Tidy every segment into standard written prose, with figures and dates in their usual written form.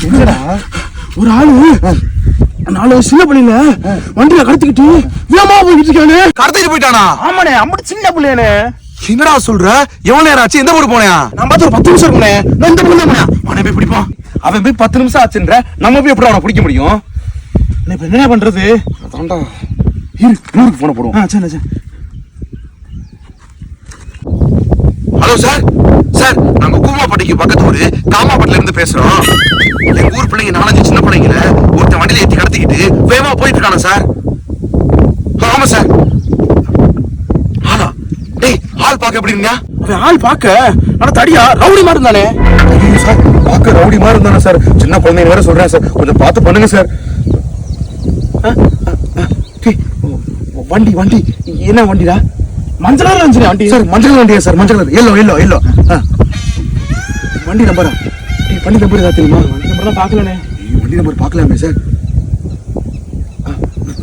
என்னடா ஒரு ஆளு 4 சின்ன பிள்ளைல வண்டியில கடத்திக்கிட்டு வேகமா போயிட்டு இருக்கானே. கடத்திட்டு போயிட்டானா? ஆமாண்ணே, அம்மட்டு சின்ன பிள்ளையானே. என்னடா சொல்ற? எவ்வளவு நேரம் ஆச்சு? எந்த ஊருக்கு போனயா? நான் பார்த்து ஒரு 10 நிமிஷம் இருக்குண்ணே. நான் இந்த பக்கம் தான் போனேன். அவனை போய் பிடிப்பான். அவன் போய் 10 நிமிஷம் ஆச்சுன்ற நம்ம போய் எப்படி அவனை பிடிக்க முடியும்? இப்ப என்ன பண்றது? அதான்டா ஊருக்கு போன போடுவோம். சரி சரி. ஹலோ சார், சார் நாங்க கூமாப்பட்டிக்கு பக்கத்து ஊரு காமாப்பட்டில இருந்து பேசுறோம். எங்க ஊர் பிள்ளைங்க 4-5 சின்ன பிள்ளைங்கள ஒருத்தன் வண்டியில ஏத்தி கடத்திக்கிட்டு வேகமா போயிட்டு இருக்கானா சார்? ஆமா சார். ஆனா டேய், ஆள் பாக்க எப்படி இருந்தா? அவன் ஆள் பாக்க ஆனா தடியா ரவுடி மாதிரி இருந்தானே. சார் பாக்க ரவுடி மாதிரி இருந்தானே சார். சின்ன குழந்தைங்க வேற சொல்றேன் சார், கொஞ்சம் பார்த்து பண்ணுங்க சார். வண்டி வண்டி என்ன வண்டிடா? மஞ்சள் கலர் வண்டி சார். மஞ்சள் வண்டியா சார்? மஞ்சள் கலர், எல்லோ. வண்டி நம்பரா? வண்டி நம்பர் ஏதாவது தெரியுமா? வண்டி நம்பர் தான் பாக்கலனே. வண்டி நம்பர் பாக்கலாமே சார்.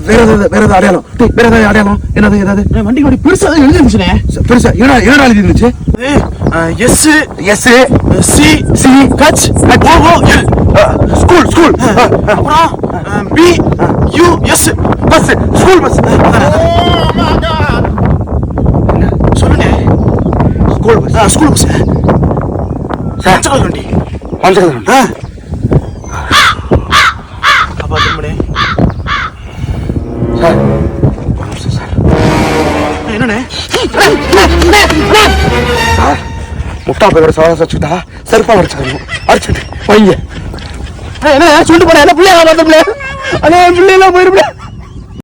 வேற ஏதாவது அடையாளம்? வேற ஏதாவது அடையாளம்? ஏதாவது வண்டி வண்டி பெருசா எழுதி இருந்துச்சுனே. பெருசா என்னடா எழுதி இருந்துச்சு? S C C H O L school. அப்புறம் P U S bus, school bus. சொல்லுங்க. School bus. School bus. மஞ்சள் வண்டி. மஞ்சள் வண்டி. அப்பா திரும்பனே சார். என்னண்ணே? சார் முட்டா பேரோட சவால் வச்சுக்கிட்டா செருப்பா அடிச்சுட்டு வைங்க. என்ன சொல்லிட்டு போனேன்? என்ன பிள்ளையா? பிள்ளை அதே பிள்ளைலாம் போயிருப்பேன்.